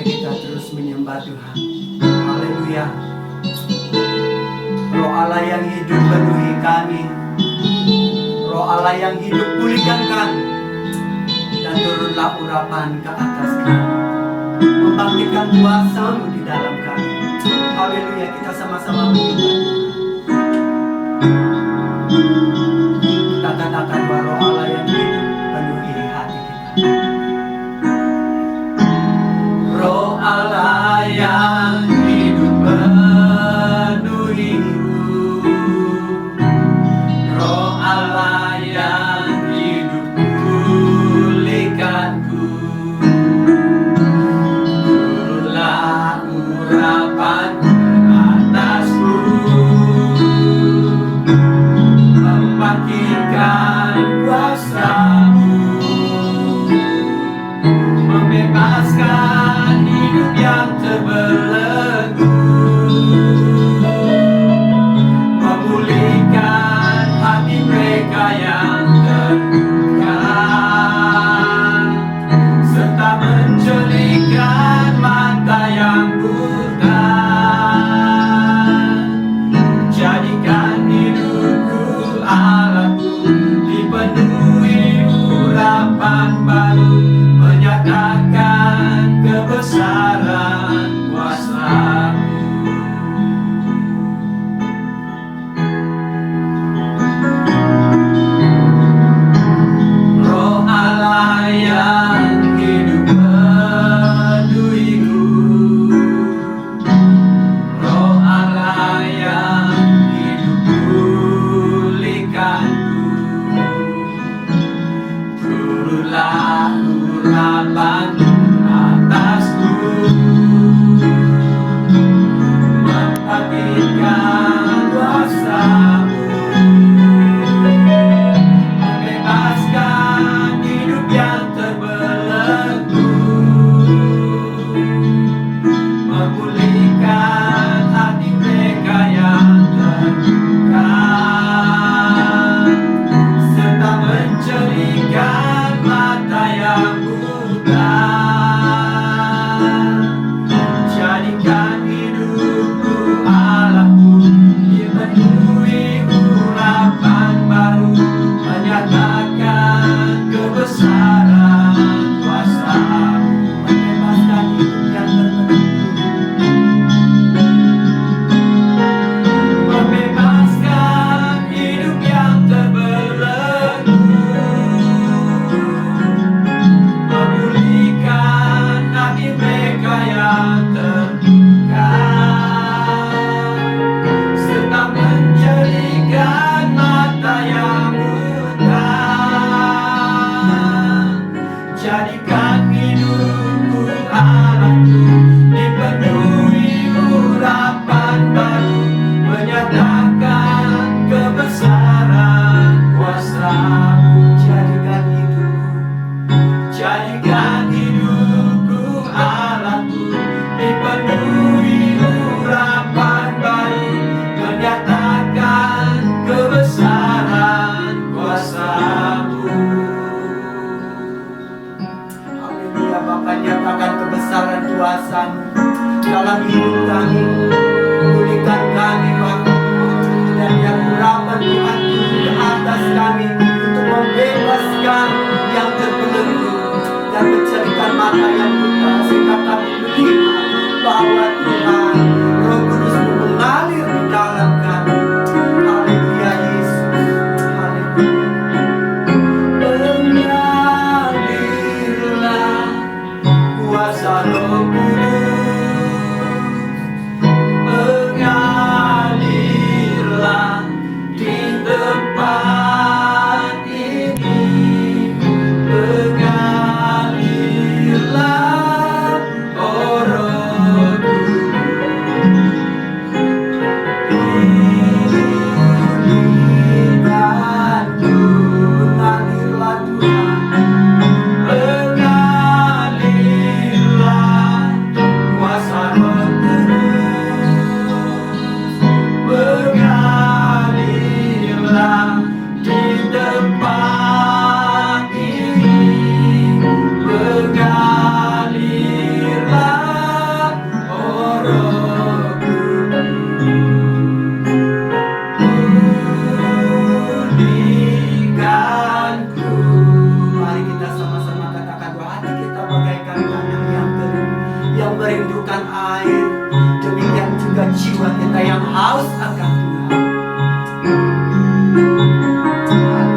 Mari kita terus menyembah Tuhan. Haleluya. Roh Allah yang hidup penuhi kami. Roh Allah yang hidup pulihkan kami. Dan turunlah urapan ke atas kami, membangkitkan kuasa-Mu di dalam kami. Haleluya, kita sama-sama menyembah. Kita katakan bahwa Roh Allah yang hidup penuhi hati kita. Roh Allah yang hidup penuhiku, Roh Allah yang hidup pulihkanku, turunlah urapan ke atasku, membangkitkan kuasa-Mu, membebaskan hidup yang terbelenggu, memulihkan hati mereka yang tertekan, serta menjelikan mata yang buta. Jadikan hidupku Allahku dipenuhi urapan baru, menyatakan kebesaran kuasa-Mu. Roh Allah yang hidup penuhiku, Roh Allah yang hidup pulihkanku, turunlah urapan atasku, membangkitkan kuasa-Mu, membebaskan hidup yang terbelenggu, memulihkan hati mereka yang tertekan, serta menjelikan mata yang buta. Jadikan hidupku Allahku dipenuhi urapan baru, menyatakan kebesaran kuasa-Mu, membebaskan hidup yang terbelenggu, membebaskan hidup yang terbelenggu, memulihkan hati mereka yang tertekan, serta menjadikan mata yang buta. Jadikan hidupku Allahku dipenuhi urapan baru, menyatakan kebesaran kuasa-Mu. Jadikan hidupku Allahku dipenuhi urapan baru, menyatakan kebesaran kuasa-Mu. Haleluya, Bapa, nyatakan kebesaran kuasa-Mu dalam hidup kami, pulihkan kami, Bapa, dan yang urapan Tuhan turun ke atas kami untuk membebaskan yang terbelenggu dan mencarikan mata yang buta, sehingga kami melihat bahwa Tuhan Roh Kudus-Mu mengalir di dalam kami. Haleluya, Yesus. Haleluya. Mengalirlah kuasa Roh Kudus, mengalirlah di tempat ini, mengalirlah, oh Roh Kudus. jiwa kita yang haus akan Tuhan.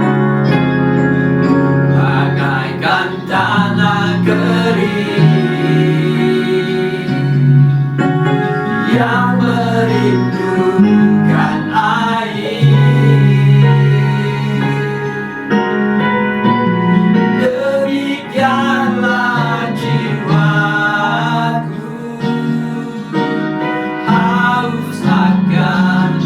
Bagaikan tanah kering yang merindukan air, demikianlah jiwaku haus akan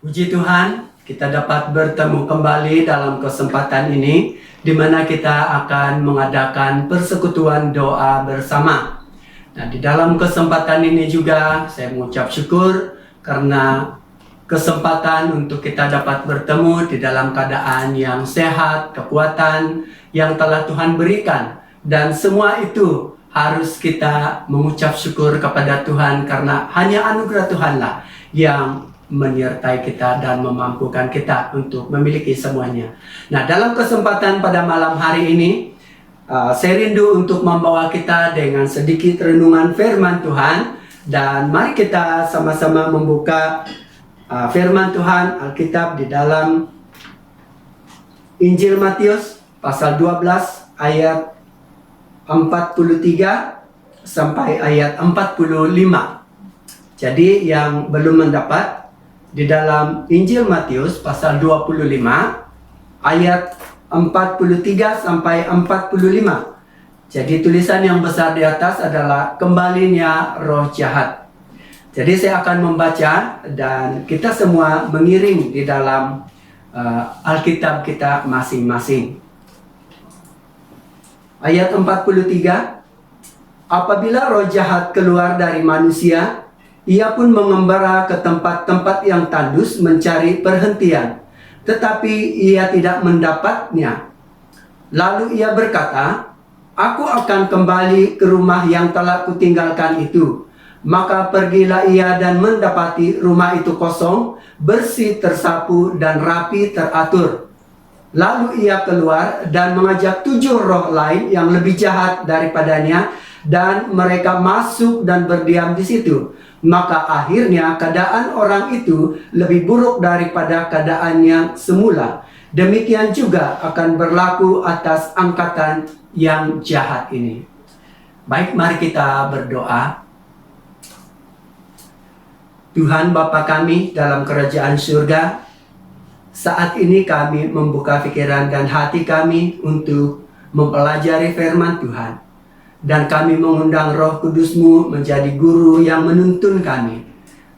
Puji Tuhan, kita dapat bertemu kembali dalam kesempatan ini, di mana kita akan mengadakan persekutuan doa bersama. Nah, di dalam kesempatan ini juga saya mengucap syukur karena kesempatan untuk kita dapat bertemu di dalam keadaan yang sehat, kekuatan yang telah Tuhan berikan. Dan semua itu harus kita mengucap syukur kepada Tuhan karena hanya anugerah Tuhanlah yang menyertai kita dan memampukan kita untuk memiliki semuanya. Nah, dalam kesempatan pada malam hari ini, saya rindu untuk membawa kita dengan sedikit renungan firman Tuhan. Dan mari kita sama-sama membuka firman Tuhan Alkitab di dalam Injil Matius pasal 12 ayat 43 sampai ayat 45. Jadi yang belum mendapat, di dalam Injil Matius pasal 25 ayat 43 sampai 45. Jadi tulisan yang besar di atas adalah kembalinya roh jahat. Jadi saya akan membaca dan kita semua mengiring di dalam Alkitab kita masing-masing. Ayat 43. Apabila roh jahat keluar dari manusia, ia pun mengembara ke tempat-tempat yang tandus mencari perhentian, tetapi ia tidak mendapatnya. Lalu ia berkata, "Aku akan kembali ke rumah yang telah kutinggalkan itu." Maka pergilah ia dan mendapati rumah itu kosong, bersih, tersapu, dan rapi teratur. Lalu ia keluar dan mengajak 7 roh lain yang lebih jahat daripadanya, dan mereka masuk dan berdiam di situ. Maka akhirnya keadaan orang itu lebih buruk daripada keadaannya semula. Demikian juga akan berlaku atas angkatan yang jahat ini. Baik, mari kita berdoa. Tuhan Bapa kami dalam kerajaan surga, saat ini kami membuka pikiran dan hati kami untuk mempelajari firman Tuhan. Dan kami mengundang Roh Kudus-Mu menjadi guru yang menuntun kami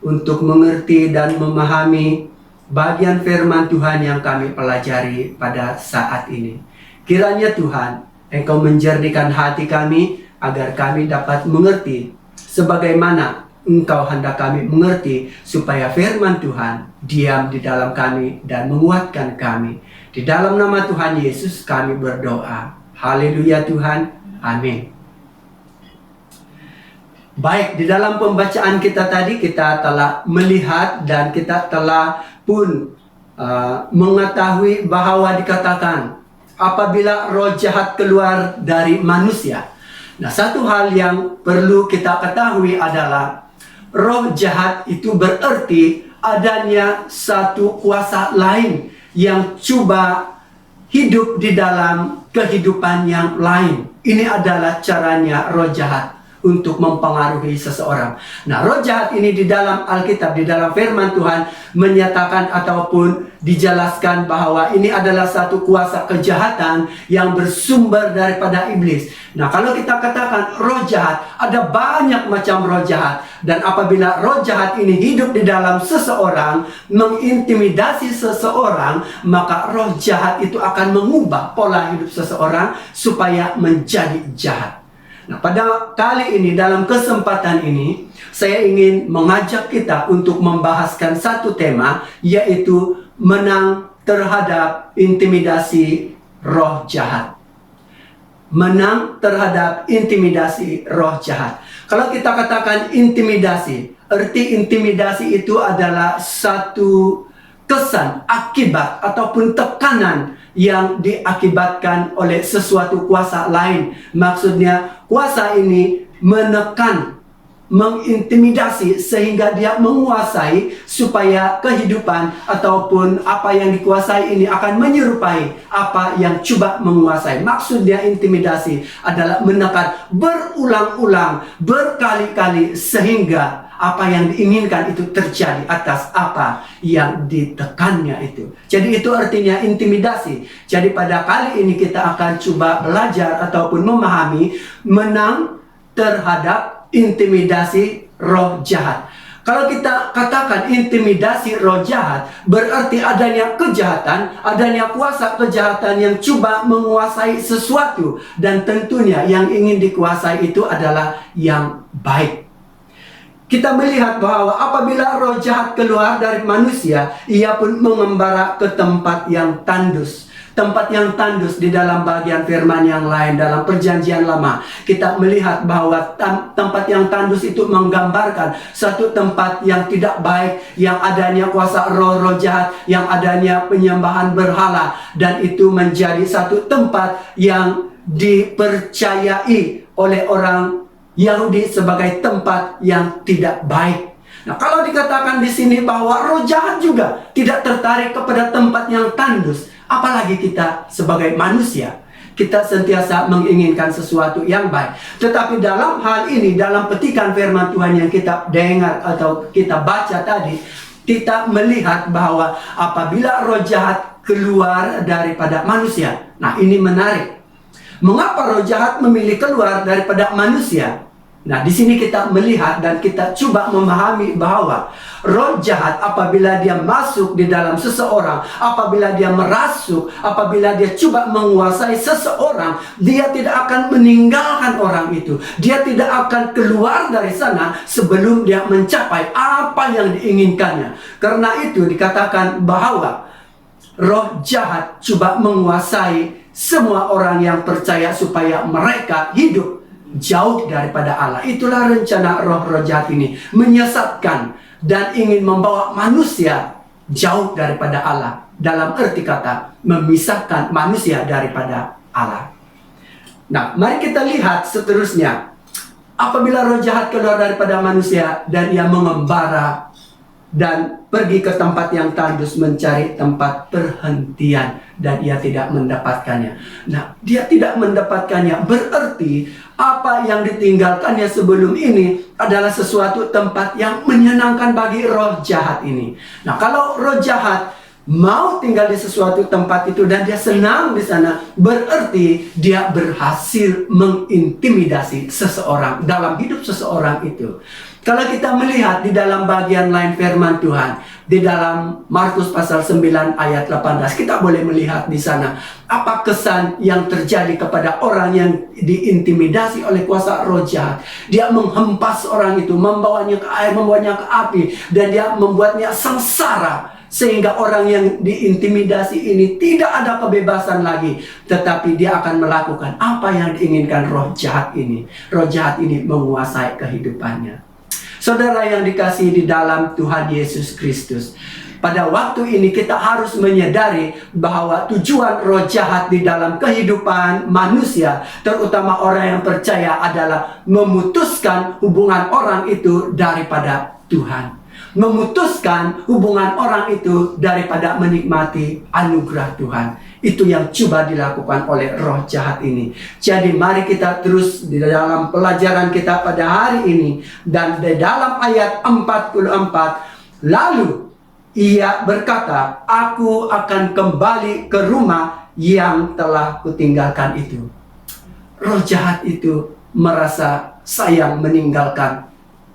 untuk mengerti dan memahami bagian firman Tuhan yang kami pelajari pada saat ini. Kiranya Tuhan, Engkau menjernihkan hati kami agar kami dapat mengerti sebagaimana Engkau hendak kami mengerti, supaya firman Tuhan diam di dalam kami dan menguatkan kami. Di dalam nama Tuhan Yesus kami berdoa. Haleluya Tuhan. Amin. Baik, di dalam pembacaan kita tadi kita telah melihat dan kita telah pun mengetahui bahwa dikatakan apabila roh jahat keluar dari manusia. Nah, satu hal yang perlu kita ketahui adalah roh jahat itu berarti adanya satu kuasa lain yang coba hidup di dalam kehidupan yang lain. Ini adalah caranya roh jahat untuk mempengaruhi seseorang. Nah, roh jahat ini di dalam Alkitab, di dalam firman Tuhan menyatakan ataupun dijelaskan bahwa ini adalah satu kuasa kejahatan yang bersumber daripada iblis. Nah, kalau kita katakan roh jahat, ada banyak macam roh jahat. Dan apabila roh jahat ini hidup di dalam seseorang, mengintimidasi seseorang, maka roh jahat itu akan mengubah pola hidup seseorang supaya menjadi jahat. Nah, pada kali ini, dalam kesempatan ini, saya ingin mengajak kita untuk membahaskan satu tema, yaitu menang terhadap intimidasi roh jahat. Menang terhadap intimidasi roh jahat. Kalau kita katakan intimidasi, arti intimidasi itu adalah satu kesan, akibat, ataupun tekanan yang diakibatkan oleh sesuatu kuasa lain. Maksudnya kuasa ini menekan, mengintimidasi sehingga dia menguasai supaya kehidupan ataupun apa yang dikuasai ini akan menyerupai apa yang coba menguasai. Maksudnya intimidasi adalah menekan berulang-ulang, berkali-kali sehingga apa yang diinginkan itu terjadi atas apa yang ditekannya itu. Jadi itu artinya intimidasi. Jadi pada kali ini kita akan coba belajar ataupun memahami menang terhadap intimidasi roh jahat. Kalau kita katakan intimidasi roh jahat, berarti adanya kejahatan, adanya kuasa kejahatan yang coba menguasai sesuatu. Dan tentunya yang ingin dikuasai itu adalah yang baik. Kita melihat bahwa apabila roh jahat keluar dari manusia, ia pun mengembara ke tempat yang tandus. Tempat yang tandus di dalam bagian firman yang lain dalam perjanjian lama. Kita melihat bahwa tempat yang tandus itu menggambarkan satu tempat yang tidak baik, yang adanya kuasa roh-roh jahat, yang adanya penyembahan berhala. Dan itu menjadi satu tempat yang dipercayai oleh orang Yahudi sebagai tempat yang tidak baik. Nah, kalau dikatakan di sini bahwa roh jahat juga tidak tertarik kepada tempat yang tandus, apalagi kita sebagai manusia, kita sentiasa menginginkan sesuatu yang baik. Tetapi dalam hal ini, dalam petikan firman Tuhan yang kita dengar atau kita baca tadi, kita melihat bahwa apabila roh jahat keluar daripada manusia. Nah, ini menarik. Mengapa roh jahat memilih keluar daripada manusia? Nah, di sini kita melihat dan kita coba memahami bahwa roh jahat apabila dia masuk di dalam seseorang, apabila dia merasuk, apabila dia coba menguasai seseorang, dia tidak akan meninggalkan orang itu. Dia tidak akan keluar dari sana sebelum dia mencapai apa yang diinginkannya. Karena itu dikatakan bahwa roh jahat coba menguasai semua orang yang percaya supaya mereka hidup jauh daripada Allah. Itulah rencana roh-roh jahat ini, menyesatkan dan ingin membawa manusia jauh daripada Allah. Dalam arti kata, memisahkan manusia daripada Allah. Nah, mari kita lihat seterusnya. Apabila roh jahat keluar daripada manusia dan ia mengembara dan pergi ke tempat yang tandus mencari tempat perhentian, dan ia tidak mendapatkannya. Nah, dia tidak mendapatkannya berarti apa yang ditinggalkannya sebelum ini adalah sesuatu tempat yang menyenangkan bagi roh jahat ini. Nah, kalau roh jahat mau tinggal di sesuatu tempat itu dan dia senang di sana, berarti dia berhasil mengintimidasi seseorang dalam hidup seseorang itu. Kalau kita melihat di dalam bagian lain firman Tuhan, di dalam Markus pasal 9 ayat 18, kita boleh melihat di sana apa kesan yang terjadi kepada orang yang diintimidasi oleh kuasa roh jahat. Dia menghempas orang itu, membawanya ke air, membawanya ke api, dan dia membuatnya sengsara. Sehingga orang yang diintimidasi ini tidak ada kebebasan lagi, tetapi dia akan melakukan apa yang diinginkan roh jahat ini. Roh jahat ini menguasai kehidupannya. Saudara yang dikasihi di dalam Tuhan Yesus Kristus, pada waktu ini kita harus menyadari bahwa tujuan roh jahat di dalam kehidupan manusia, terutama orang yang percaya, adalah memutuskan hubungan orang itu daripada Tuhan. Memutuskan hubungan orang itu daripada menikmati anugerah Tuhan. Itu yang coba dilakukan oleh roh jahat ini. Jadi mari kita terus di dalam pelajaran kita pada hari ini. Dan di dalam ayat 44, lalu ia berkata, aku akan kembali ke rumah yang telah kutinggalkan itu. Roh jahat itu merasa sayang meninggalkan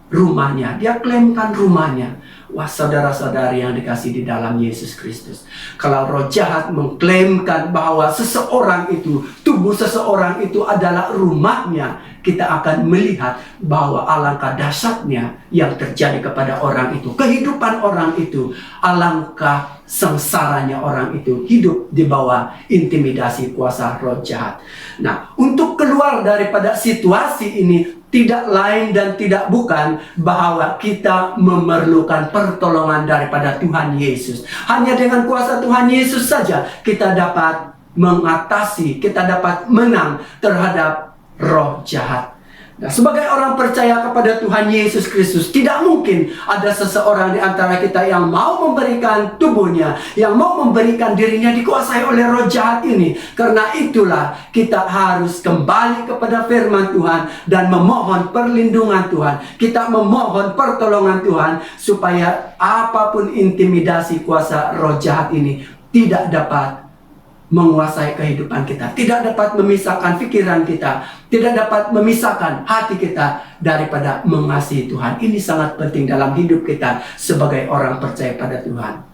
rumahnya. Dia klaimkan rumahnya. Wah, saudara-saudari yang dikasih di dalam Yesus Kristus, kalau roh jahat mengklaimkan bahwa seseorang itu, tubuh seseorang itu adalah rumahnya, kita akan melihat bahwa alangkah dahsyatnya yang terjadi kepada orang itu, kehidupan orang itu, alangkah sengsaranya orang itu hidup di bawah intimidasi kuasa roh jahat. Nah, untuk keluar daripada situasi ini tidak lain dan tidak bukan bahwa kita memerlukan pertolongan daripada Tuhan Yesus. Hanya dengan kuasa Tuhan Yesus saja kita dapat mengatasi, kita dapat menang terhadap roh jahat. Nah, sebagai orang percaya kepada Tuhan Yesus Kristus, tidak mungkin ada seseorang di antara kita yang mau memberikan tubuhnya, yang mau memberikan dirinya dikuasai oleh roh jahat ini. Karena itulah kita harus kembali kepada firman Tuhan dan memohon perlindungan Tuhan. Kita memohon pertolongan Tuhan supaya apapun intimidasi kuasa roh jahat ini tidak dapat menguasai kehidupan kita, tidak dapat memisahkan pikiran kita, tidak dapat memisahkan hati kita daripada mengasihi Tuhan. Ini sangat penting dalam hidup kita sebagai orang percaya pada Tuhan.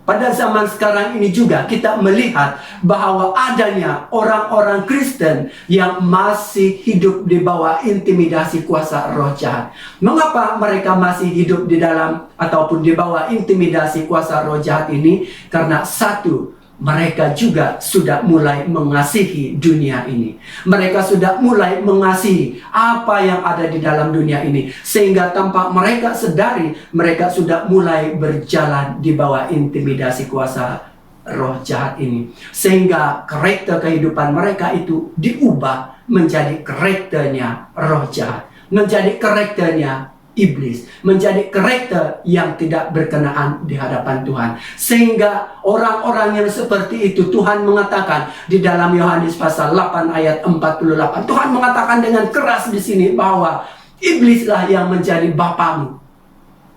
Pada zaman sekarang ini juga kita melihat bahwa adanya orang-orang Kristen yang masih hidup di bawah intimidasi kuasa roh jahat. Mengapa mereka masih hidup di dalam ataupun di bawah intimidasi kuasa roh jahat ini? Karena satu, mereka juga sudah mulai mengasihi dunia ini. Mereka sudah mulai mengasihi apa yang ada di dalam dunia ini. Sehingga tanpa mereka sadari, mereka sudah mulai berjalan di bawah intimidasi kuasa roh jahat ini. Sehingga karakter kehidupan mereka itu diubah menjadi karakternya roh jahat. Menjadi karakternya iblis, menjadi karakter yang tidak berkenaan di hadapan Tuhan. Sehingga orang-orang yang seperti itu, Tuhan mengatakan di dalam Yohanes pasal 8 ayat 48, Tuhan mengatakan dengan keras di sini bahwa iblislah yang menjadi bapamu.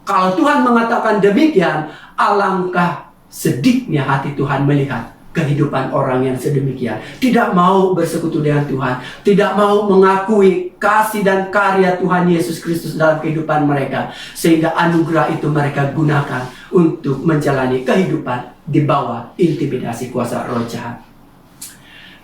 Kalau Tuhan mengatakan demikian, alangkah sedihnya hati Tuhan melihat kehidupan orang yang sedemikian, tidak mau bersekutu dengan Tuhan, tidak mau mengakui kasih dan karya Tuhan Yesus Kristus dalam kehidupan mereka, sehingga anugerah itu mereka gunakan untuk menjalani kehidupan di bawah intimidasi kuasa roh jahat.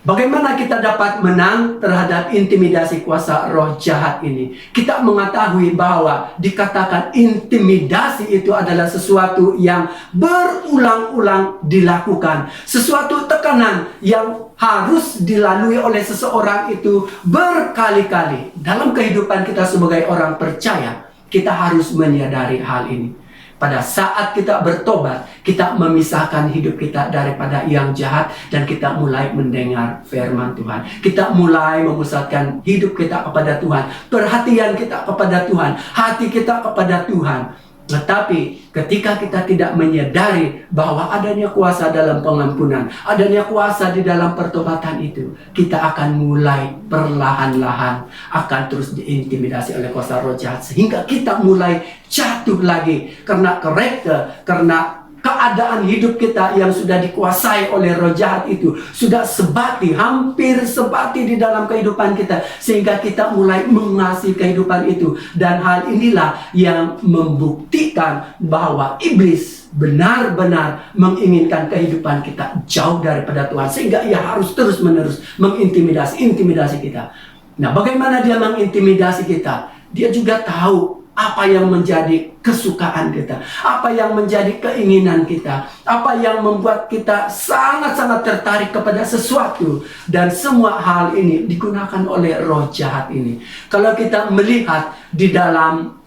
Bagaimana kita dapat menang terhadap intimidasi kuasa roh jahat ini? Kita mengetahui bahwa dikatakan intimidasi itu adalah sesuatu yang berulang-ulang dilakukan. Sesuatu tekanan yang harus dilalui oleh seseorang itu berkali-kali. Dalam kehidupan kita sebagai orang percaya, kita harus menyadari hal ini. Pada saat kita bertobat, kita memisahkan hidup kita daripada yang jahat dan kita mulai mendengar firman Tuhan. Kita mulai memusatkan hidup kita kepada Tuhan, perhatian kita kepada Tuhan, hati kita kepada Tuhan. Tetapi ketika kita tidak menyadari bahwa adanya kuasa dalam pengampunan, adanya kuasa di dalam pertobatan itu, kita akan mulai perlahan-lahan akan terus diintimidasi oleh kuasa roh jahat, sehingga kita mulai jatuh lagi karena karakter, karena keadaan hidup kita yang sudah dikuasai oleh roh jahat itu sudah sebati, hampir sebati di dalam kehidupan kita, sehingga kita mulai mengasihi kehidupan itu. Dan hal inilah yang membuktikan bahwa iblis benar-benar menginginkan kehidupan kita jauh daripada Tuhan, sehingga ia harus terus-menerus mengintimidasi kita. Nah, bagaimana dia mengintimidasi kita? Dia juga tahu apa yang menjadi kesukaan kita, apa yang menjadi keinginan kita, apa yang membuat kita sangat-sangat tertarik kepada sesuatu. Dan semua hal ini digunakan oleh roh jahat ini. Kalau kita melihat di dalam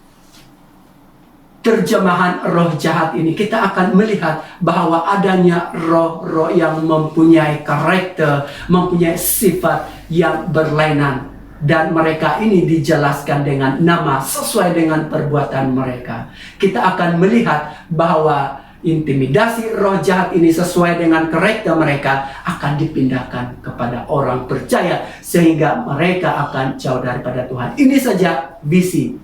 terjemahan roh jahat ini, kita akan melihat bahwa adanya roh-roh yang mempunyai karakter, mempunyai sifat yang berlainan. Dan mereka ini dijelaskan dengan nama sesuai dengan perbuatan mereka. Kita akan melihat bahwa intimidasi roh jahat ini sesuai dengan karakter mereka akan dipindahkan kepada orang percaya, sehingga mereka akan jauh daripada Tuhan. Ini saja visi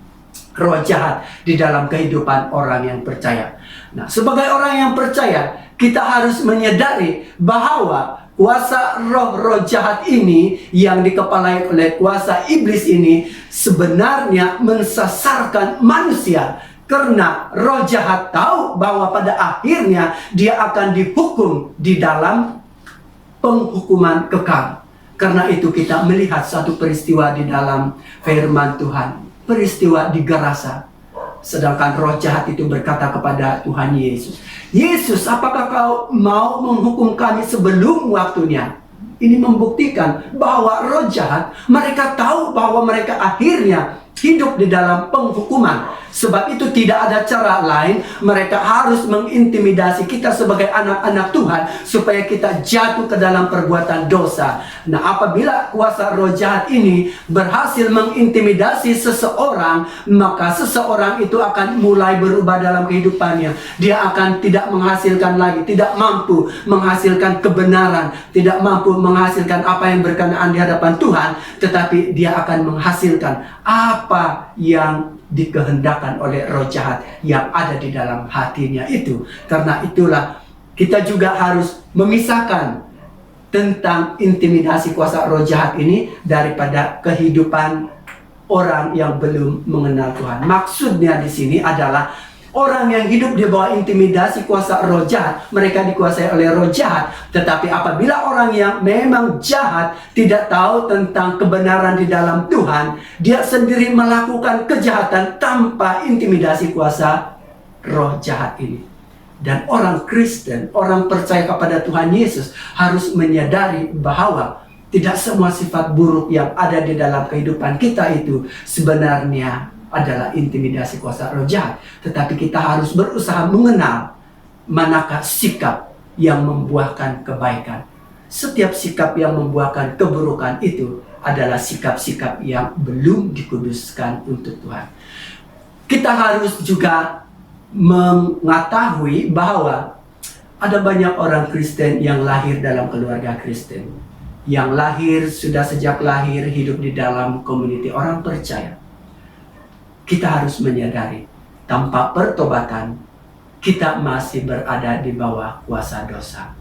roh jahat di dalam kehidupan orang yang percaya. Nah, sebagai orang yang percaya, kita harus menyadari bahwa kuasa roh-roh jahat ini yang dikepalai oleh kuasa iblis ini sebenarnya mensasarkan manusia. Karena roh jahat tahu bahwa pada akhirnya dia akan dihukum di dalam penghukuman kekal. Karena itu kita melihat satu peristiwa di dalam firman Tuhan. Peristiwa di Gerasa. Sedangkan roh jahat itu berkata kepada Tuhan Yesus, "Yesus, apakah kau mau menghukum kami sebelum waktunya?" Ini membuktikan bahwa roh jahat, mereka tahu bahwa mereka akhirnya hidup di dalam penghukuman. Sebab itu tidak ada cara lain, mereka harus mengintimidasi kita sebagai anak-anak Tuhan supaya kita jatuh ke dalam perbuatan dosa. Nah, apabila kuasa roh jahat ini berhasil mengintimidasi seseorang, maka seseorang itu akan mulai berubah dalam kehidupannya. Dia akan tidak menghasilkan lagi, tidak mampu menghasilkan kebenaran, tidak mampu menghasilkan apa yang berkenaan di hadapan Tuhan, tetapi dia akan menghasilkan apa yang dikehendakkan oleh roh jahat yang ada di dalam hatinya itu. Karena itulah kita juga harus memisahkan tentang intimidasi kuasa roh jahat ini daripada kehidupan orang yang belum mengenal Tuhan. Maksudnya di sini adalah orang yang hidup di bawah intimidasi kuasa roh jahat, mereka dikuasai oleh roh jahat. Tetapi apabila orang yang memang jahat tidak tahu tentang kebenaran di dalam Tuhan, dia sendiri melakukan kejahatan tanpa intimidasi kuasa roh jahat ini. Dan orang Kristen, orang percaya kepada Tuhan Yesus harus menyadari bahwa tidak semua sifat buruk yang ada di dalam kehidupan kita itu sebenarnya adalah intimidasi kuasa roh jahat. Tetapi kita harus berusaha mengenal manakah sikap yang membuahkan kebaikan. Setiap sikap yang membuahkan keburukan itu adalah sikap-sikap yang belum dikuduskan untuk Tuhan. Kita harus juga mengetahui bahwa ada banyak orang Kristen yang lahir dalam keluarga Kristen, yang lahir sudah sejak lahir hidup di dalam komuniti orang percaya. Kita harus menyadari tanpa pertobatan kita masih berada di bawah kuasa dosa.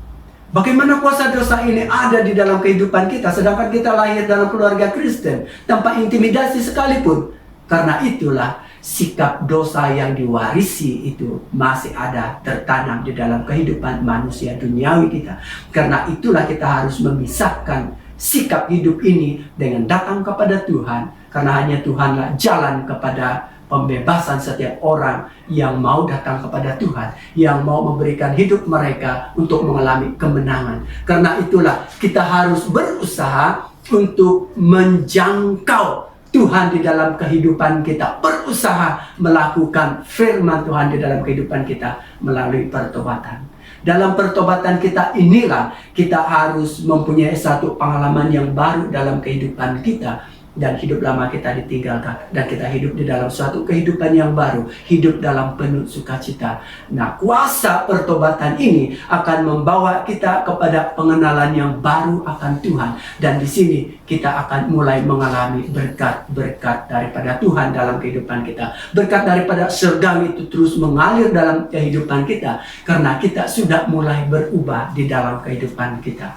Bagaimana kuasa dosa ini ada di dalam kehidupan kita sedangkan kita lahir dalam keluarga Kristen tanpa intimidasi sekalipun? Karena itulah sikap dosa yang diwarisi itu masih ada tertanam di dalam kehidupan manusia duniawi kita. Karena itulah kita harus memisahkan sikap hidup ini dengan datang kepada Tuhan. Karena hanya Tuhanlah jalan kepada pembebasan setiap orang yang mau datang kepada Tuhan, yang mau memberikan hidup mereka untuk mengalami kemenangan. Karena itulah kita harus berusaha untuk menjangkau Tuhan di dalam kehidupan kita, berusaha melakukan firman Tuhan di dalam kehidupan kita melalui pertobatan. Dalam pertobatan kita inilah kita harus mempunyai satu pengalaman yang baru dalam kehidupan kita. Dan hidup lama kita ditinggalkan dan kita hidup di dalam suatu kehidupan yang baru, hidup dalam penuh sukacita. Nah, kuasa pertobatan ini akan membawa kita kepada pengenalan yang baru akan Tuhan, dan di sini kita akan mulai mengalami berkat-berkat daripada Tuhan dalam kehidupan kita. Berkat daripada surgawi itu terus mengalir dalam kehidupan kita karena kita sudah mulai berubah di dalam kehidupan kita.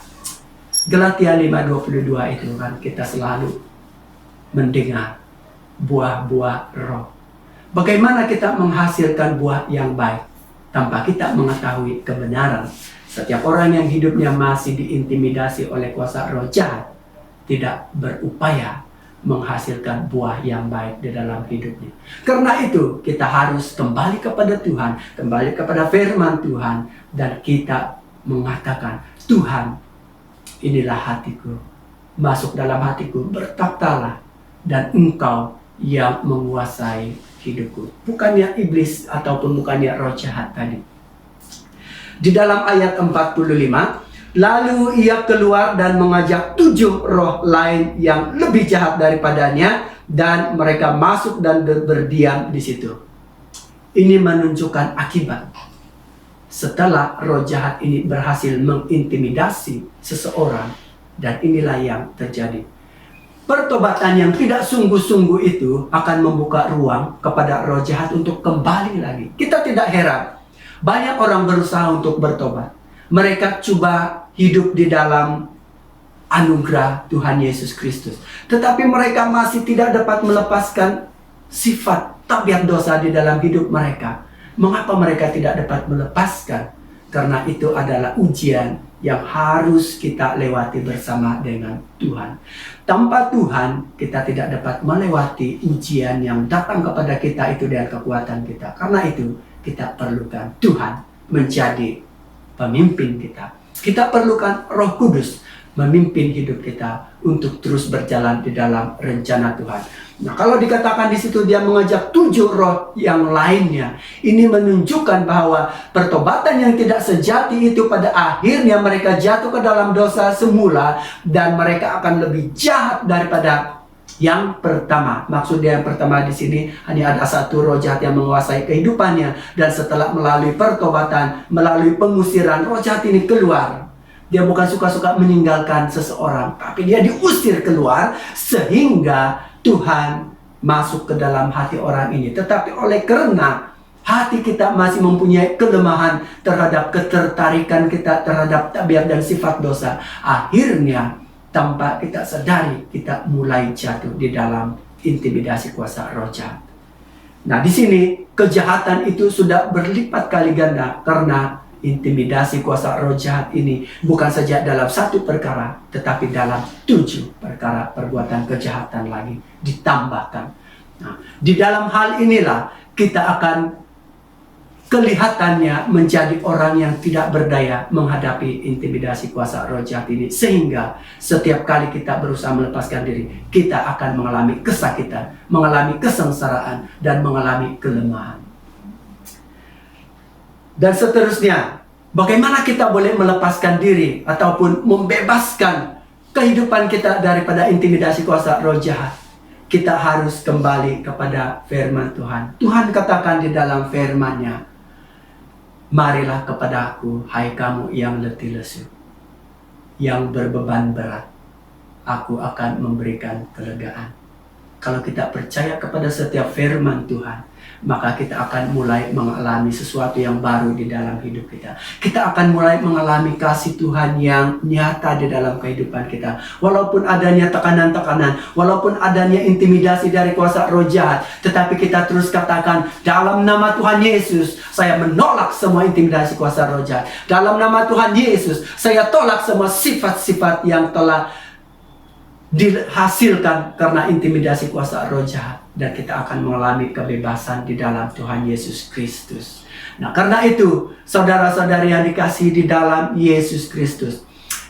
Galatia 5:22 itu kan kita selalu mendengar buah-buah roh. Bagaimana kita menghasilkan buah yang baik tanpa kita mengetahui kebenaran? Setiap orang yang hidupnya masih diintimidasi oleh kuasa roh jahat tidak berupaya menghasilkan buah yang baik di dalam hidupnya. Karena itu kita harus kembali kepada Tuhan, kembali kepada firman Tuhan, dan kita mengatakan, Tuhan, inilah hatiku, masuk dalam hatiku, bertakhtalah, dan Engkau yang menguasai hidupku. Bukannya iblis ataupun bukannya roh jahat tadi. Di dalam ayat 45, lalu ia keluar dan mengajak 7 roh lain yang lebih jahat daripadanya, dan mereka masuk dan berdiam di situ. Ini menunjukkan akibat. Setelah roh jahat ini berhasil mengintimidasi seseorang, dan inilah yang terjadi. Pertobatan yang tidak sungguh-sungguh itu akan membuka ruang kepada roh jahat untuk kembali lagi. Kita tidak heran, banyak orang berusaha untuk bertobat. Mereka coba hidup di dalam anugerah Tuhan Yesus Kristus, tetapi mereka masih tidak dapat melepaskan sifat tabiat dosa di dalam hidup mereka. Mengapa mereka tidak dapat melepaskan? Karena itu adalah ujian yang harus kita lewati bersama dengan Tuhan. Tanpa Tuhan, kita tidak dapat melewati ujian yang datang kepada kita itu dengan kekuatan kita. Karena itu, kita perlukan Tuhan menjadi pemimpin kita. Kita perlukan Roh Kudus memimpin hidup kita untuk terus berjalan di dalam rencana Tuhan. Nah, kalau dikatakan di situ dia mengajak 7 roh yang lainnya, ini menunjukkan bahwa pertobatan yang tidak sejati itu pada akhirnya mereka jatuh ke dalam dosa semula dan mereka akan lebih jahat daripada yang pertama. Maksudnya yang pertama di sini hanya ada 1 roh jahat yang menguasai kehidupannya, dan setelah melalui pertobatan, melalui pengusiran, roh jahat ini keluar. Dia bukan suka-suka meninggalkan seseorang, tapi dia diusir keluar sehingga Tuhan masuk ke dalam hati orang ini. Tetapi oleh karena hati kita masih mempunyai kelemahan terhadap ketertarikan kita terhadap tabiat dan sifat dosa, akhirnya tanpa kita sadari kita mulai jatuh di dalam intimidasi kuasa roh jahat. Nah, di sini kejahatan itu sudah berlipat kali ganda karena intimidasi kuasa roh jahat ini bukan saja dalam satu perkara, tetapi dalam 7 perkara perbuatan kejahatan lagi ditambahkan. Nah, di dalam hal inilah kita akan kelihatannya menjadi orang yang tidak berdaya menghadapi intimidasi kuasa roh jahat ini, sehingga setiap kali kita berusaha melepaskan diri, kita akan mengalami kesakitan, mengalami kesengsaraan, dan mengalami kelemahan. Dan seterusnya, bagaimana kita boleh melepaskan diri ataupun membebaskan kehidupan kita daripada intimidasi kuasa roh jahat? Kita harus kembali kepada firman Tuhan. Tuhan katakan di dalam firman-Nya, marilah kepadaku, hai kamu yang letih lesu, yang berbeban berat, aku akan memberikan kelegaan. Kalau kita percaya kepada setiap firman Tuhan, maka kita akan mulai mengalami sesuatu yang baru di dalam hidup kita. Kita akan mulai mengalami kasih Tuhan yang nyata di dalam kehidupan kita. Walaupun adanya tekanan-tekanan, walaupun adanya intimidasi dari kuasa roh jahat, tetapi kita terus katakan, dalam nama Tuhan Yesus, saya menolak semua intimidasi kuasa roh jahat. Dalam nama Tuhan Yesus, saya tolak semua sifat-sifat yang telah dihasilkan karena intimidasi kuasa roh jahat, dan kita akan mengalami kebebasan di dalam Tuhan Yesus Kristus. Nah, karena itu, saudara-saudari yang dikasihi di dalam Yesus Kristus,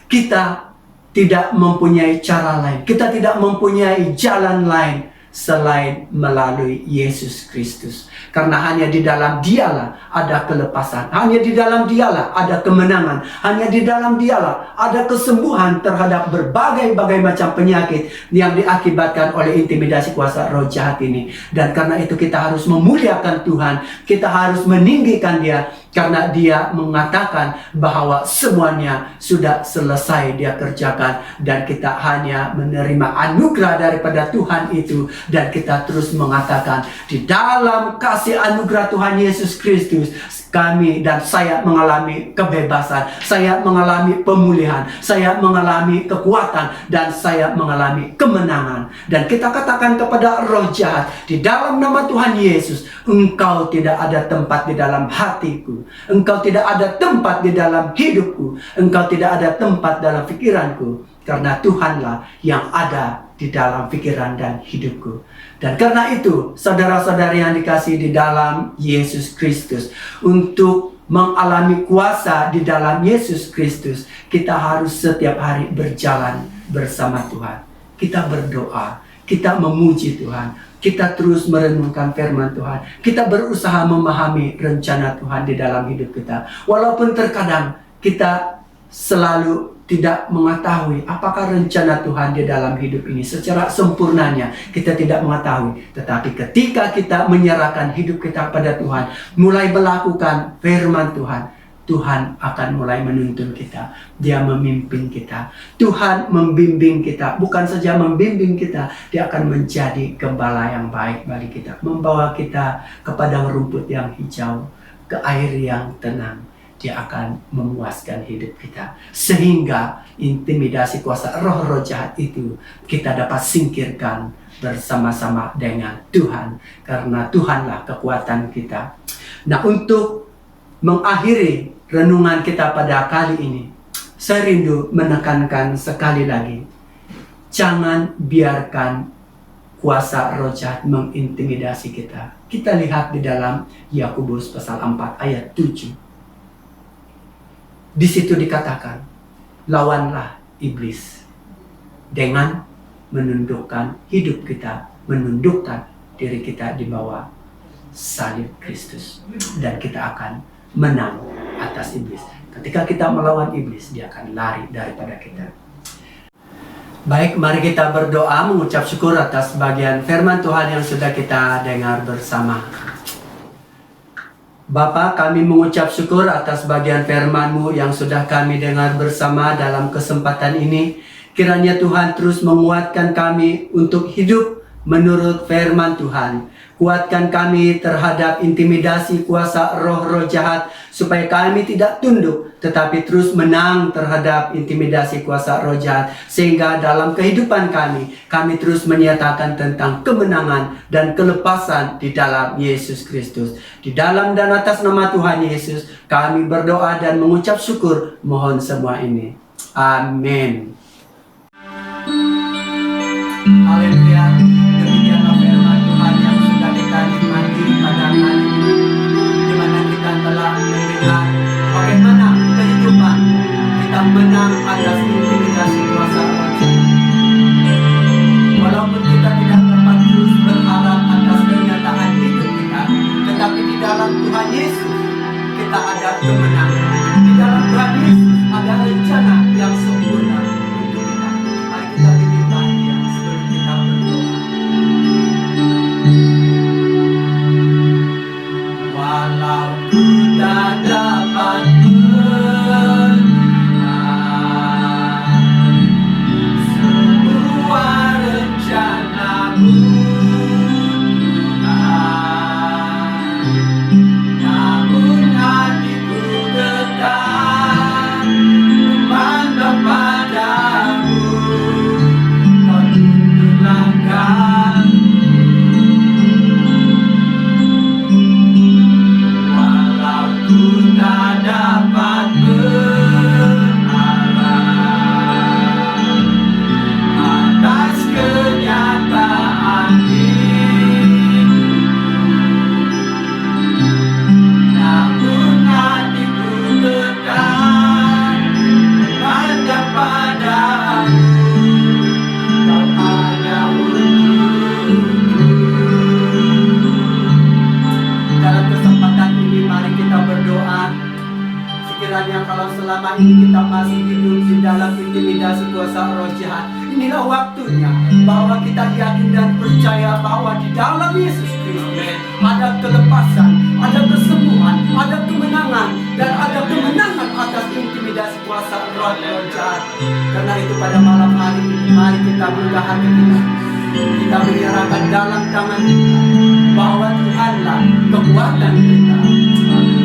kita tidak mempunyai cara lain, kita tidak mempunyai jalan lain selain melalui Yesus Kristus. Karena hanya di dalam Dialah ada kelepasan, hanya di dalam Dialah ada kemenangan, hanya di dalam Dialah ada kesembuhan terhadap berbagai-bagai macam penyakit yang diakibatkan oleh intimidasi kuasa roh jahat ini. Dan karena itu kita harus memuliakan Tuhan, kita harus meninggikan Dia, karena Dia mengatakan bahwa semuanya sudah selesai Dia kerjakan, dan kita hanya menerima anugerah daripada Tuhan itu, dan kita terus mengatakan, di dalam kasih anugerah Tuhan Yesus Kristus, kami dan saya mengalami kebebasan, saya mengalami pemulihan, saya mengalami kekuatan, dan saya mengalami kemenangan. Dan kita katakan kepada roh jahat, di dalam nama Tuhan Yesus, engkau tidak ada tempat di dalam hatiku, engkau tidak ada tempat di dalam hidupku, engkau tidak ada tempat dalam pikiranku, karena Tuhanlah yang ada di dalam pikiran dan hidupku. Dan karena itu, saudara-saudari yang dikasihi di dalam Yesus Kristus, untuk mengalami kuasa di dalam Yesus Kristus, kita harus setiap hari berjalan bersama Tuhan. Kita berdoa, kita memuji Tuhan, kita terus merenungkan firman Tuhan, kita berusaha memahami rencana Tuhan di dalam hidup kita. Walaupun terkadang kita selalu tidak mengetahui apakah rencana Tuhan di dalam hidup ini secara sempurnanya, kita tidak mengetahui. Tetapi ketika kita menyerahkan hidup kita pada Tuhan, mulai melakukan firman Tuhan, Tuhan akan mulai menuntun kita. Dia memimpin kita. Tuhan membimbing kita. Bukan saja membimbing kita, Dia akan menjadi gembala yang baik bagi kita, membawa kita ke padang rumput yang hijau, ke air yang tenang. Dia akan memuaskan hidup kita, sehingga intimidasi kuasa roh-roh jahat itu kita dapat singkirkan bersama-sama dengan Tuhan, karena Tuhanlah kekuatan kita. Nah, untuk mengakhiri renungan kita pada kali ini, saya rindu menekankan sekali lagi, jangan biarkan kuasa roh jahat mengintimidasi kita. Kita lihat di dalam Yakobus pasal 4 ayat 7. Di situ dikatakan, lawanlah iblis dengan menundukkan hidup kita, menundukkan diri kita di bawah salib Kristus, dan kita akan menang atas iblis. Ketika kita melawan iblis, dia akan lari daripada kita. Baik, mari kita berdoa mengucap syukur atas bagian firman Tuhan yang sudah kita dengar bersama. Bapa, kami mengucap syukur atas bagian firman-Mu yang sudah kami dengar bersama dalam kesempatan ini. Kiranya Tuhan terus menguatkan kami untuk hidup menurut firman Tuhan. Kuatkan kami terhadap intimidasi kuasa roh-roh jahat, supaya kami tidak tunduk, tetapi terus menang terhadap intimidasi kuasa roh jahat. Sehingga dalam kehidupan kami terus menyatakan tentang kemenangan dan kelepasan di dalam Yesus Kristus. Di dalam dan atas nama Tuhan Yesus, kami berdoa dan mengucap syukur. Mohon semua ini. Amin. Haleluya. Demikianlah firman Tuhan yang sudah kita nikmati pada hari ini, di mana kita telah mendengar bagaimana kehidupan kita menang atas intimidasi kuasa roh jahat. Walaupun kita tidak dapat terus berharap atas kenyataan hidup kita, tetapi di dalam Tuhan Yesus kita ada kemenangan. Di dalam Tuhan Yesus ada rencana yang sempurna untuk kita. Mari kita bikin bahagia sebelum kita berdoa. Walau ku tak dapat melihat semua rencana-Mu, namun hatiku tetap memandang padamu. Kau tuntun langkahku, walau ku tak dapat berharap atas kenyataan hidup, namun hatiku tetap memandang padamu. Kau ada untukku. Dalam kesempatan ini mari kita berdoa. Sekiranya kalau selama ini kita masih hidup di dalam intimidasi kuasa roh jahat, inilah waktunya bahwa kita yakin dan percaya bahwa di dalam Yesus Kristus ada kelepasan, ada kesembuhan, ada kemenangan, dan ada kemenangan atas intimidasi kuasa roh jahat. Karena itu pada malam hari ini mari kita buka hati kita menyerahkan dalam tangan kita bahwa Tuhanlah kekuatan kita.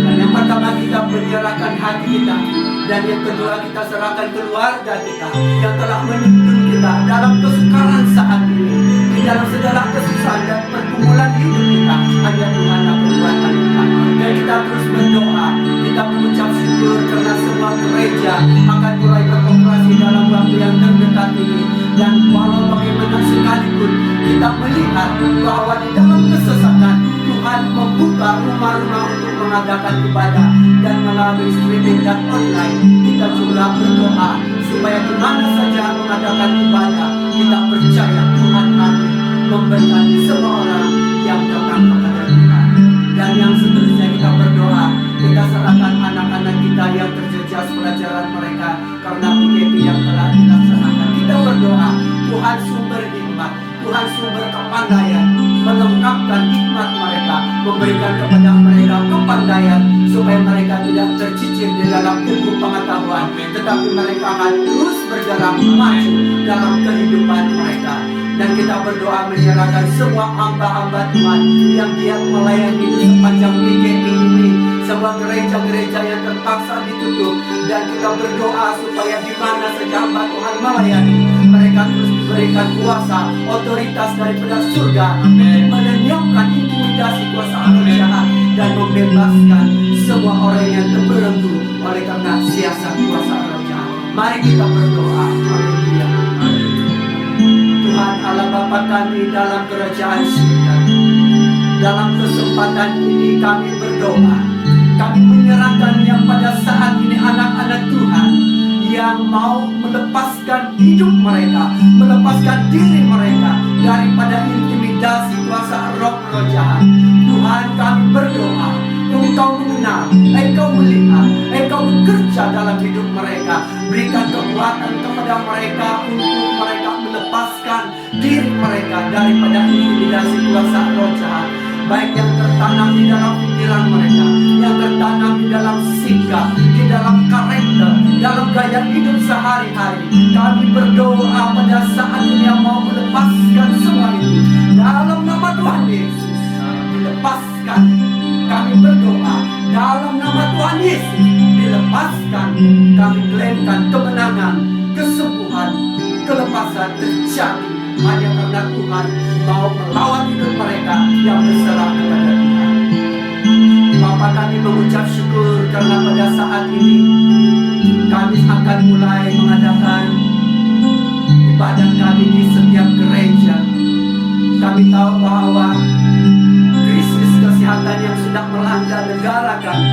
Dan yang pertama kita menyerahkan hati kita, dan yang kedua kita serahkan keluarga kita yang telah menuntun kita dalam kesukaran saat ini, di dalam segala kesusahan dan pergumulan hidup kita. Hanya Tuhanlah kekuatan kita. Dan kita terus berdoa, kita mengucap syukur karena semua gereja akan mulai beroperasi dalam waktu yang terdekat ini. Dan walau bagaimana sekalipun kita melihat bahwa di dalam kesesatan Tuhan membuka rumah-rumah untuk mengadakan ibadah, dan melalui streaming dan online kita juga berdoa supaya di mana saja mengadakan ibadah kita percaya Tuhan akan memberkati semua orang yang datang kepada Tuhan. Dan yang seterusnya kita berdoa, kita serahkan anak-anak kita yang terjejas pelajaran mereka karena PKP yang telah dilaksanakan. Kita berdoa Tuhan sumber hikmat, Tuhan sumber kepandaian, melengkapkan hikmat mereka, memberikan kepada mereka kepandaian supaya mereka tidak tercicir di dalam ilmu pengetahuan, tetapi mereka akan terus bergerak maju dalam kehidupan mereka. Dan kita berdoa menyerahkan semua hamba-hamba Tuhan yang giat melayani di sepanjang PKP ini, semua gereja-gereja yang terpaksa ditutup, dan kita berdoa supaya di mana saja hamba Tuhan melayani, mereka terus diberikan kuasa, otoritas daripada surga untuk melenyapkan intimidasi kuasa roh jahat dan membebaskan semua orang yang terbelenggu oleh karena siasat kuasa roh jahat. Mari kita berdoa. Haleluya. Tuhan Allah Bapa kami dalam kerajaan surga, dalam kesempatan ini kami berdoa, kami menyerahkan yang pada saat ini anak-anak Tuhan yang mau melepaskan hidup mereka, melepaskan diri mereka daripada intimidasi kuasa roh-roh jahat. Tuhan kami berdoa, Engkau mengenal, Engkau melihat, Engkau bekerja dalam hidup mereka. Berikan kekuatan kepada mereka untuk mereka melepaskan diri mereka daripada intimidasi kuasa roh jahat, baik yang tertanam di dalam pikiran mereka, yang tertanam di dalam sikap, di dalam karakter, dalam gaya hidup sehari-hari. Kami berdoa pada saat ini yang mau melepaskan semua itu. dalam nama Tuhan Yesus dilepaskan. Kami berdoa dalam nama Tuhan Yesus dilepaskan. Kami klaimkan kemenangan, kesembuhan, kelepasan terjadi hanya karena Tuhan mau melawan hidup mereka yang berserah kepada Tuhan. Bapa, kami mengucap syukur karena pada saat ini kami akan mulai mengadakan ibadah kami di setiap gereja. Kami tahu bahwa krisis kesehatan yang sudah melanda negara kami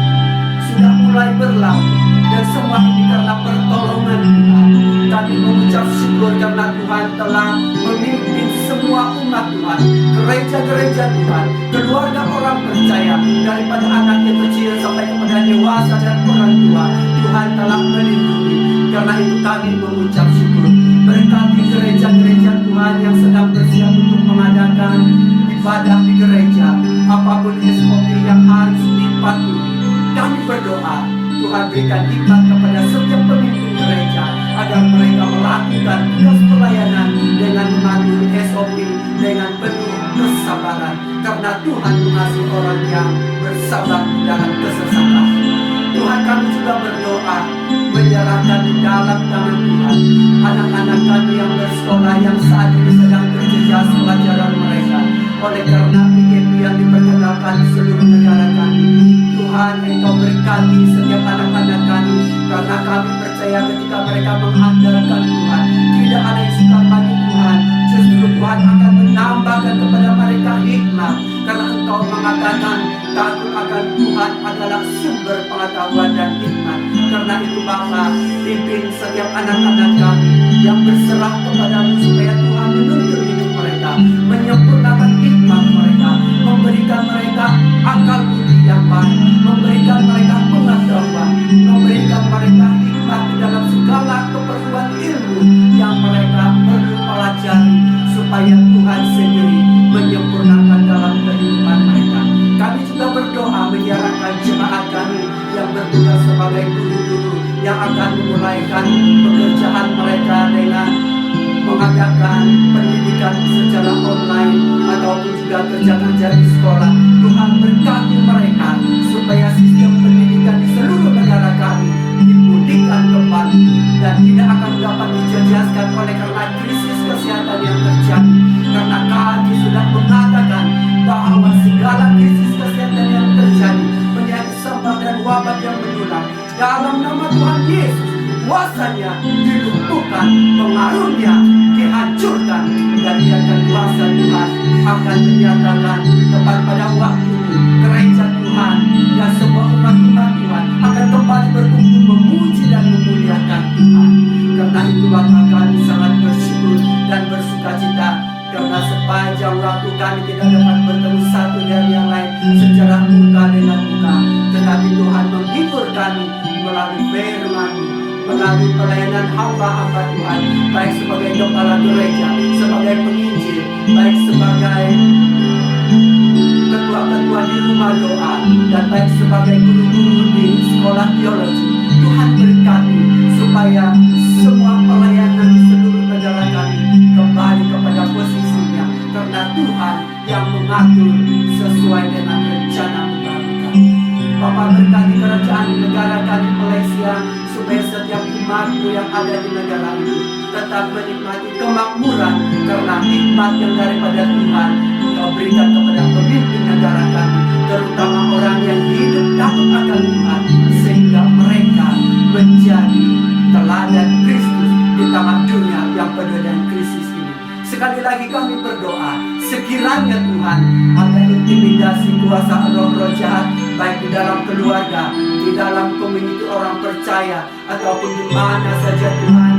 sudah mulai berlalu, dan semua ini karena pertolongan Tuhan. Kami mengucap syukur karena Tuhan telah memimpin semua umat Tuhan, gereja-gereja Tuhan, keluarga orang percaya, daripada anak yang kecil sampai kepada dewasa dan orang tua. Tuhan telah melindungi. Karena itu kami mengucap syukur. Berkati gereja-gereja Tuhan yang sedang bersiap untuk mengadakan ibadah di gereja, apapun SOP yang harus dipatuhi. Kami berdoa Tuhan berikan hikmat kepada setiap pemimpin gereja agar mereka melakukan tugas pelayanan dengan mematuhi SOP dengan penuh kesabaran, karena Tuhan mengasihi orang yang bersabar dalam kesesatan. Tuhan, kami juga berdoa menyerahkan di dalam tangan Tuhan anak-anak kami yang bersekolah yang saat ini sedang berjejas pelajaran mereka oleh karena PKP yang diperkenalkan di seluruh negara kami. Tuhan, Engkau berkati setiap anak-anak kami, karena kami percaya ketika mereka mengandalkan Tuhan, tidak ada yang sukar bagi Tuhan. Justru Tuhan akan menambahkan kepada mereka hikmat, karena Engkau mengatakan takut akan Tuhan adalah sumber pengetahuan dan hikmat. Karena itu Bapa, pimpin setiap anak-anak kami yang berserah kepadamu, supaya Tuhan menuntun hidup mereka, menyempurnakan hikmat mereka, memberikan mereka akal budi yang baik, memberikan mereka pengetahuan, memberikan mereka hikmat di dalam segala keperluan ilmu yang mereka perlu pelajari, supaya Tuhan sendiri menyempurnakan dalam kehidupan mereka. Kami juga berdoa menyerahkan jemaat kami yang bertugas sebagai guru-guru yang akan memulaikan pekerjaan mereka dengan mengadakan pendidikan secara online ataupun juga kerja-kerja di sekolah. Tuhan berkati mereka supaya sistem pendidikan di seluruh negara kami dipulihkan kembali dan tidak akan dapat dijajaskan oleh karena krisis kesehatan yang terjadi. Karena kami sudah mengatakan bahwa segala krisis kesehatan yang terjadi menjadi sebab dan wabah yang menular, dalam nama Tuhan Yesus kuasanya dilumpuhkan, pengaruhnya dihancurkan, dan biarkan kuasa Tuhan akan menyatakan tepat pada waktu gereja Tuhan dan semua umat-umat Tuhan akan kembali berkumpul memuji dan memuliakan Tuhan. Karena itu Bapa, kami sangat bersyukur dan bersukacita, karena sepanjang waktu kami tidak dapat bertemu satu dari yang lain secara muka dengan muka, tetapi Tuhan menghibur kami melalui firman-Mu, melalui pelayanan hamba-hamba Tuhan, baik sebagai kepala gereja, sebagai penginjil, baik sebagai ketua-ketua di rumah doa, dan baik sebagai guru-guru di sekolah teologi. Tuhan berkati supaya semua pelayanan di seluruh negara kami kembali kepada posisinya, karena Tuhan yang mengatur sesuai dengan rencana-Mu bagi kami. Bapa, berkati kerajaan negara kami Malaysia, supaya setiap umat-Mu yang ada di negara ini tetap menikmati kemakmuran, karena hikmat yang daripada Tuhan Engkau berikan kepada pemimpin negara kami, terutama orang yang hidup takut akan Tuhan, sehingga mereka menjadi teladan Kristus di tengah dunia yang penuh dengan krisis ini. Sekali lagi kami berdoa, sekiranya Tuhan ada intimidasi kuasa roh-roh jahat, baik di dalam keluarga, di dalam komuniti orang percaya, ataupun di mana saja Tuhan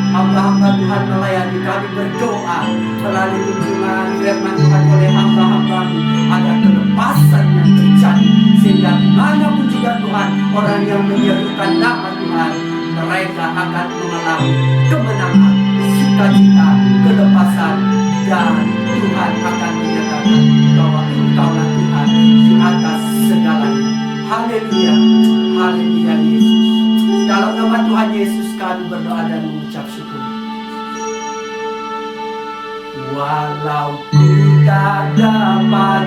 hamba-hamba Tuhan melayani, kami berdoa melalui kunjungan firman Tuhan oleh hamba-hamba-Mu, ada kelepasan yang terjadi, sehingga dimanapun juga Tuhan orang yang menyerukan nama Tuhan, mereka akan mengalami kemenangan, sukacita, kelepasan, dan Tuhan akan menyatakan bahwa Engkaulah Tuhan di atas segalanya. Haleluya, haleluya Yesus. Dalam nama Tuhan Yesus kami berdoa dan mengucap syukur. Walau ku tidak dapat